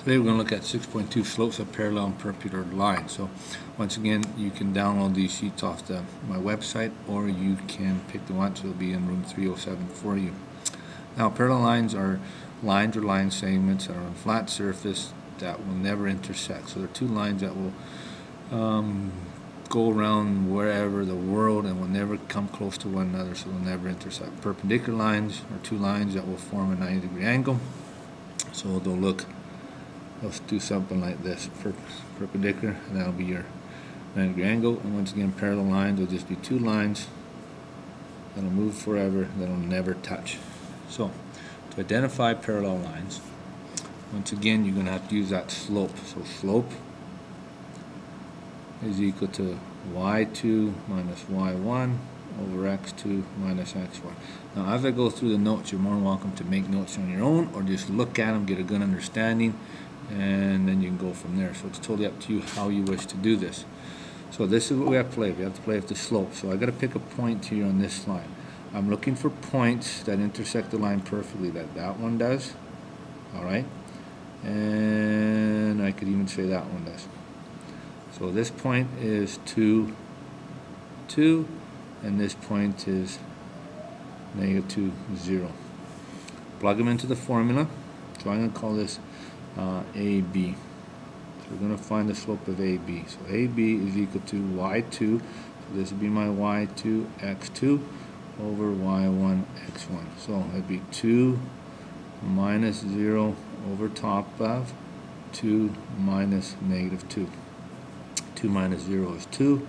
Today we're going to look at 6.2 slopes of parallel and perpendicular lines. So once again, you can download these sheets off my website, or you can pick the ones that will be in room 307 for you. Now, parallel lines are lines or line segments that are on a flat surface that will never intersect. So they're two lines that will go around wherever the world and will never come close to one another, so they'll never intersect. Perpendicular lines are two lines that will form a 90-degree angle. So they'll do something like this, perpendicular, and that'll be your 90-degree angle. And once again, parallel lines will just be two lines that'll move forever, that'll never touch. So to identify parallel lines, once again, you're going to have to use that slope. So slope is equal to y2 minus y1 over x2 minus x1. Now, as I go through the notes, you're more than welcome to make notes on your own, or just look at them, get a good understanding, and then you can go from there. So it's totally up to you how you wish to do this. So this is what we have to play. We have to play with the slope. So I got to pick a point here on this line. I'm looking for points that intersect the line perfectly, that one does. All right, and I could even say that one does. So this point is 2, 2, and this point is -2, 0. Plug them into the formula. So I'm going to call this AB. So we're going to find the slope of AB. So AB is equal to y2. So this would be my y2 x2 over y1 x1. So it'd be 2 minus 0 over top of 2 minus -2. 2 minus 0 is 2,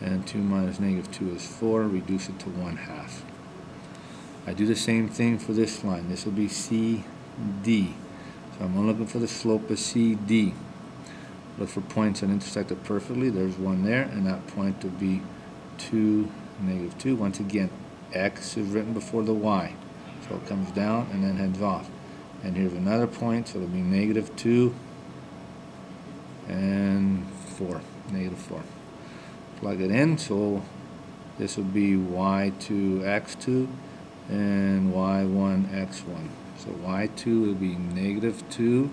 and 2 minus -2 is 4. Reduce it to 1/2. I do the same thing for this line. This will be CD. So I'm looking for the slope of CD. Look for points that intersect it perfectly. There's one there, and that point will be 2, -2. Once again, x is written before the y. So it comes down and then heads off. And here's another point, so it'll be -2 and 4, -4. Plug it in, so this will be y2 x2 and y1 x1. So y2 will be -2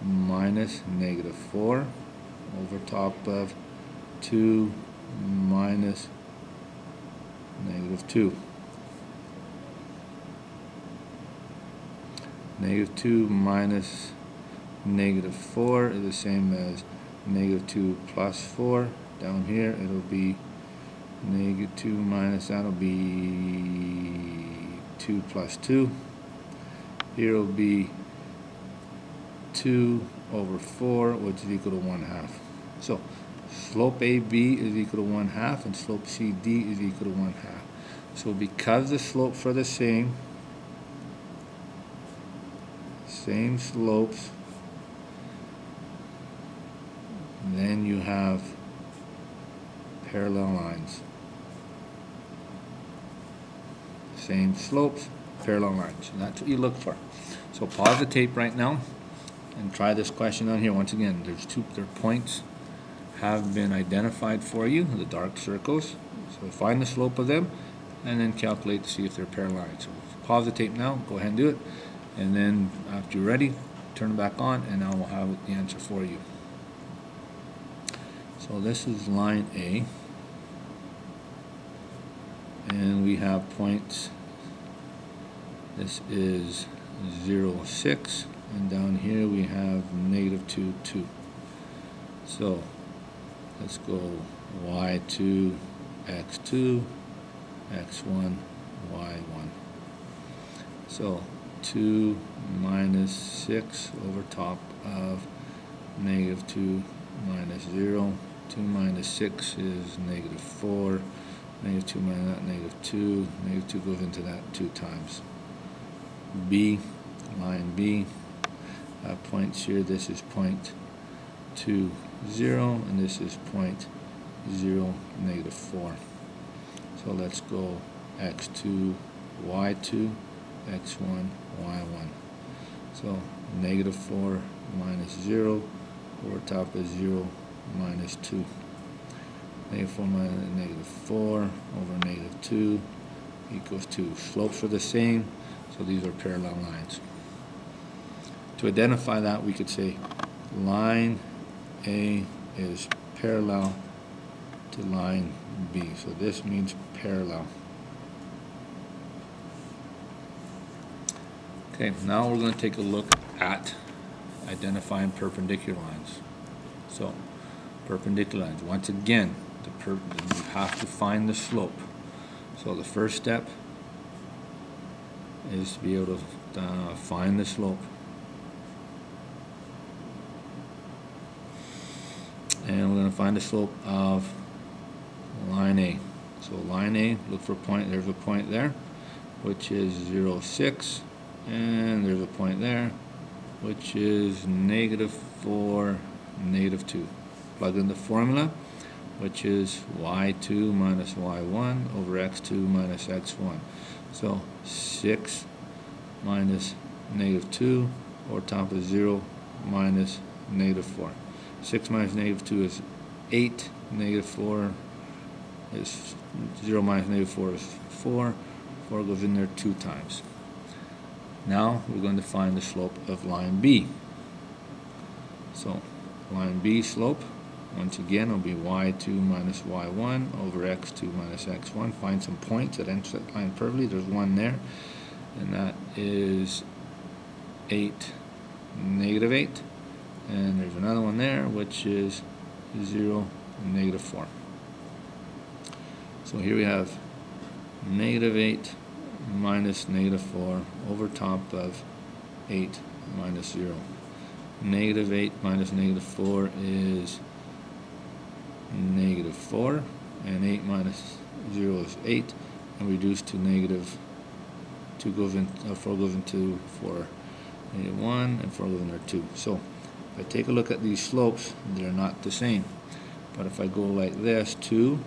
minus -4 over top of 2 minus -2. -2 minus -4 is the same as -2 plus 4. Down here it'll be -2 minus, that'll be 2 plus 2. Here will be 2 over 4, which is equal to 1/2. So slope AB is equal to 1/2, and slope CD is equal to 1/2. So because the slopes are the same slopes, then you have parallel lines. Same slopes, parallel lines. And that's what you look for. So pause the tape right now and try this question on here. Once again, their points have been identified for you, the dark circles. So find the slope of them and then calculate to see if they're parallel lines. So pause the tape now, go ahead and do it, and then after you're ready, turn it back on, and I will have the answer for you. So this is line A, and we have points. This is 0, 6, and down here we have -2, 2. So let's go y2, x2, x1, y1. So 2 minus 6 over top of -2 minus 0. 2 minus 6 is -4. -2 minus that, -2. -2 goes into that 2 times. B, line B, points here. This is point 2, 0, and this is point 0, -4. So let's go x2, y2, x1, y1. So -4 minus 0 over top is 0 minus 2. -4 minus -4 over -2 equals 2. Slopes are the same, so these are parallel lines. To identify that, we could say line A is parallel to line B. So this means parallel. Okay, now we're going to take a look at identifying perpendicular lines. So, perpendicular lines. Once again, you have to find the slope. So the first step is to be able to find the slope. And we're going to find the slope of line A. So line A, look for a point, there's a point there, which is 0, 6. And there's a point there, which is -4, -2. Plug in the formula, which is y2 minus y1 over x2 minus x1. So 6 minus -2 over top of 0 minus -4. 6 minus -2 is 8. -4 is 0 minus -4 is 4. 4 goes in there 2 times. Now we're going to find the slope of line B. So line B slope, once again, will be y2 minus y1 over x2 minus x1. Find some points that intersect line perfectly. There's one there, and that is 8, -8. And there's another one there, which is 0, -4. So here we have -8 minus -4 over top of 8 minus 0. -8 minus -4 is -4, and 8 minus 0 is 8, and reduced to -2 goes in, 4 goes into 4, -1, and 4 goes in there 2. So if I take a look at these slopes, they're not the same. But if I go like this, 2,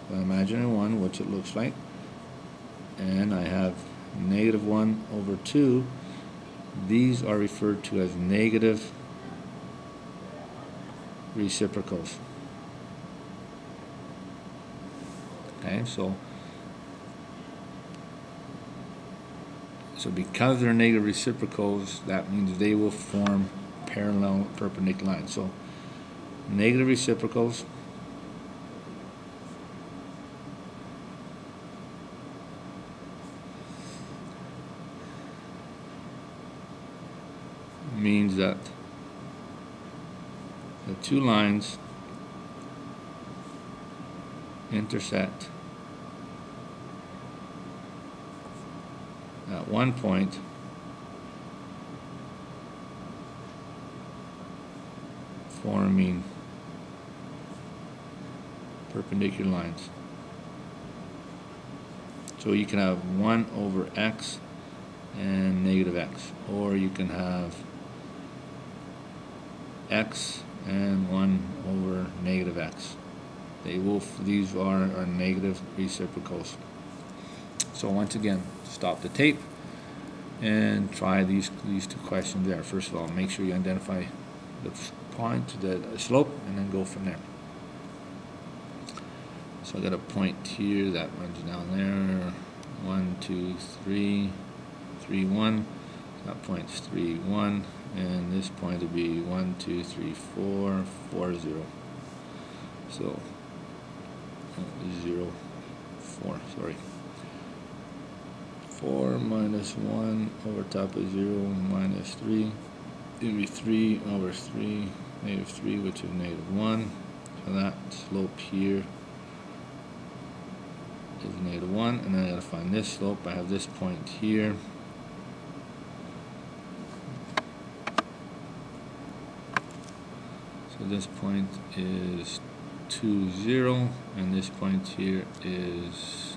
if I imagine 1, which it looks like, and I have -1 over 2, these are referred to as negative reciprocals. Okay, so because they're negative reciprocals, that means they will form parallel perpendicular lines. So negative reciprocals means that the two lines intersect at one point forming perpendicular lines. So you can have 1 over x and -x, or you can have x and 1 over -x. These are negative reciprocals. So once again, stop the tape and try these two questions there. First of all, make sure you identify the point, the slope, and then go from there. So I got a point here that runs down there. 1, 2, 3, 3, 1. That point's 3, 1. And this point would be 1, 2, 3, 4, 4, 0. So 0, 4, sorry. 4 minus 1 over top of 0 minus 3. It would be 3 over 3, -3, which is -1. So that slope here is -1. And then I got to find this slope. I have this point here. So this point is 2, 0, and this point here is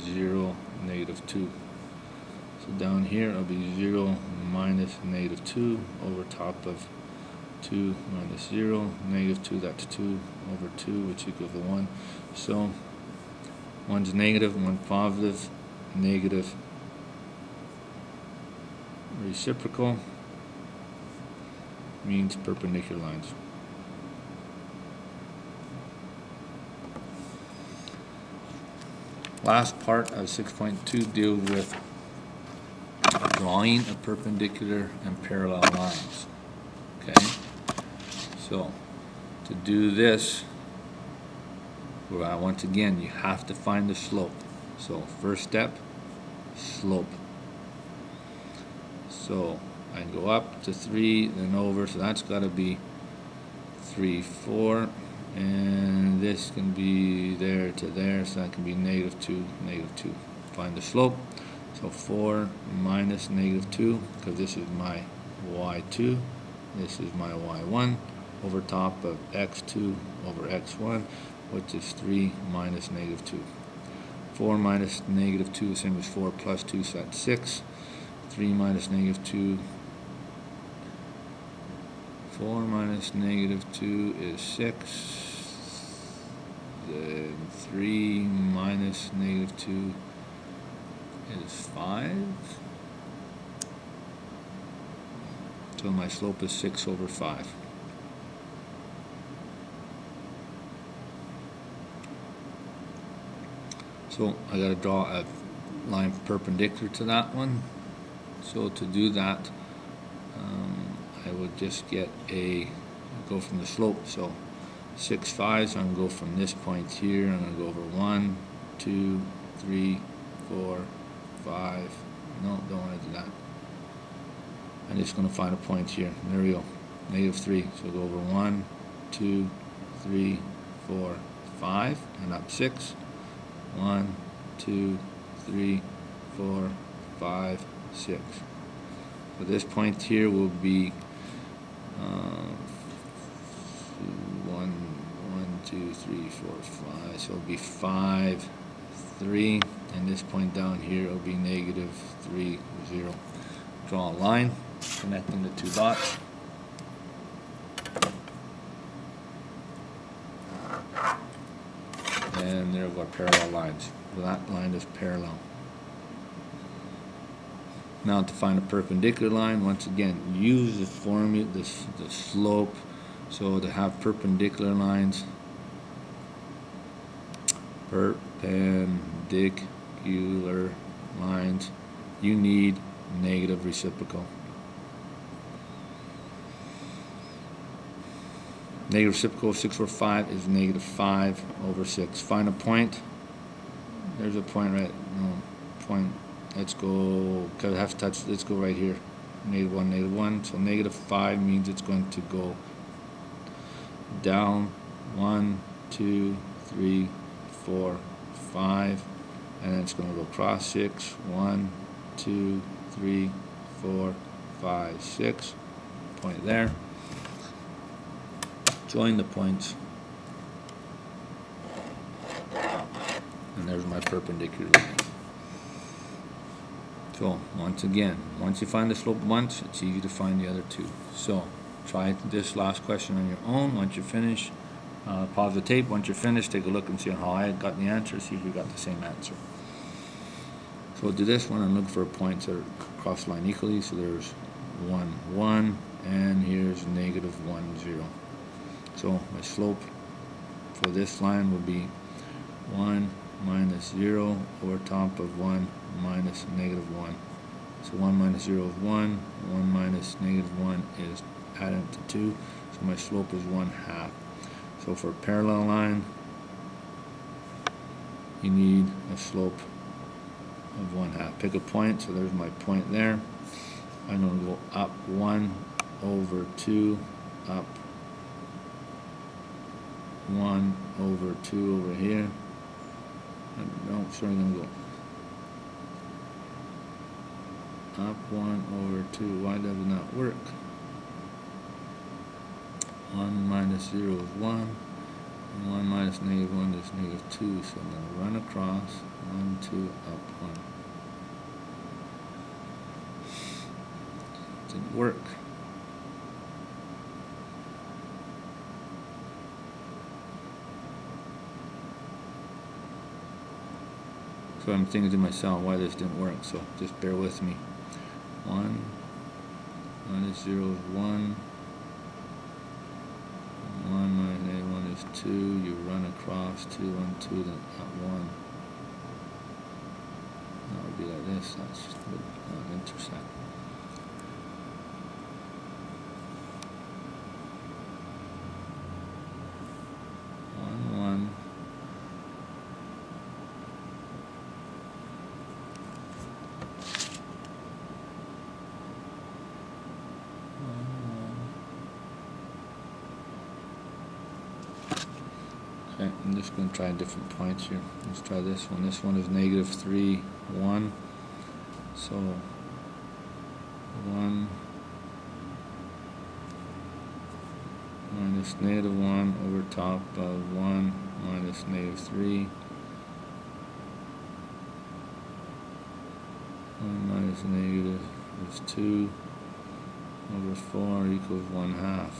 0, -2. So down here it'll be 0 minus -2 over top of 2 minus 0, -2, that's 2 over 2, which equals to 1. So one's negative, one positive, negative reciprocal means perpendicular lines. Last part of 6.2 deals with drawing a perpendicular and parallel lines. Okay? So, to do this, once again, you have to find the slope. So, first step, slope. So, I go up to 3, then over, so that's got to be 3, 4, and this can be there to there, so that can be negative 2, negative 2. Find the slope. So 4 minus negative 2, because this is my y2, this is my y1, over top of x2 over x1, which is 3 minus negative 2. 4 minus negative 2 is the same as 4 plus 2, so that's 6. 3 minus negative 2, 4 minus negative 2 is 6. Then 3 minus negative 2 is 5. So my slope is 6 over 5. So I got to draw a line perpendicular to that one. So to do that, I would just go from the slope. So 6, 5, so I'm going to go from this point here. I'm going to go over 1, 2, 3, 4, 5. No, don't want to do that. I'm just going to find a point here. There we go. Negative 3. So go over 1, 2, 3, 4, 5, and up 6. 1, 2, 3, 4, 5, 6. So this point here will be 1, 2, 3, 4, 5. So it'll be 5, 3, and this point down here will be negative 3, 0. Draw a line connecting the two dots. And there are parallel lines. That line is parallel. Now to find a perpendicular line, once again, use the formula, the slope. So to have perpendicular lines, perpendicular lines, you need negative reciprocal. Negative reciprocal of 6 over 5 is negative 5 over 6. Find a point. There's a point right. No point. Let's go. Because I have to touch. Let's go right here. Negative 1, negative 1. So negative 5 means it's going to go down 1, 2, 3, 4, 5, and then it's going to go across 6. 1, 2, 3, 4, 5, 6. Point there. Join the points, and there's my perpendicular line. So once again, once you find the slope once, it's easy to find the other two. So try this last question on your own. Once you finish, pause the tape. Once you're finished, take a look and see how I got the answer, see if we got the same answer. So do this one and look for points that are cross line equally. So there's 1, 1, and here's negative 1, 0. So my slope for this line will be 1 minus 0 over top of 1 minus negative 1. So 1 minus 0 is 1, 1 minus negative 1 is added to 2, so my slope is 1/2. So for a parallel line, you need a slope of 1/2. Pick a point, so there's my point there. I'm going to go up 1 over 2, up 1 over 2 over here. No, sorry, I'm going to go up 1 over 2. Why does it not work? 1 minus 0 is 1. And 1 minus negative 1 is negative 2. So I'm going to run across 1, 2, up 1. Didn't work. So I'm thinking to myself why this didn't work, so just bear with me. 1 minus 0 is 1. 1 minus negative 1 is 2. You run across 2, 1, 2, then up 1. Not should be like this. That's not intersect. Okay, I'm just going to try different points here. Let's try this one. This one is negative 3, 1. So 1 minus negative 1 over top of 1 minus negative 3. 1 minus negative is 2 over 4 equals 1/2.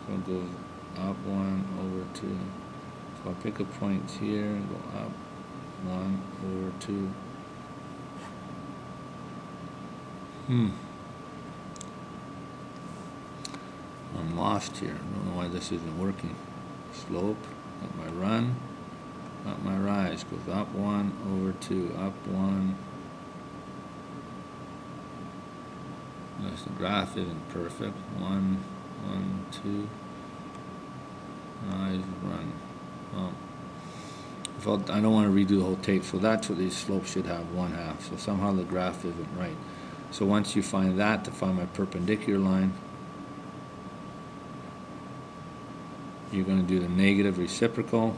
So it goes up 1 over 2. So I'll pick a point here and go up 1 over 2. I'm lost here. I don't know why this isn't working. Slope, got my run, got my rise. Goes up 1 over 2, up 1. Notice the graph isn't perfect. 1, 1, 2. Rise, run. Well, I don't want to redo the whole tape, so that's what these slopes should have, 1/2. So somehow the graph isn't right. So once you find that, to find my perpendicular line, you're going to do the negative reciprocal,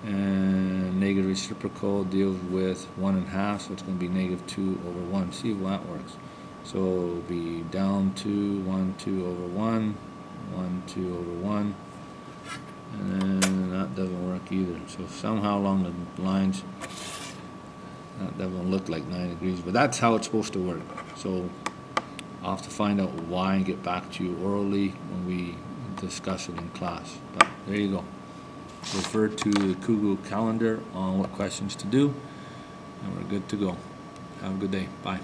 and negative reciprocal deals with 1/2, so it's going to be negative 2 over 1. See if that works. So it'll be down 2, 1, 2 over 1, 1, 2 over 1, and then that doesn't work either. So somehow along the lines, that doesn't look like 9 degrees, but that's how it's supposed to work. So I'll have to find out why and get back to you orally when we discuss it in class. But there you go. Refer to the Google Calendar on what questions to do, and we're good to go. Have a good day. Bye.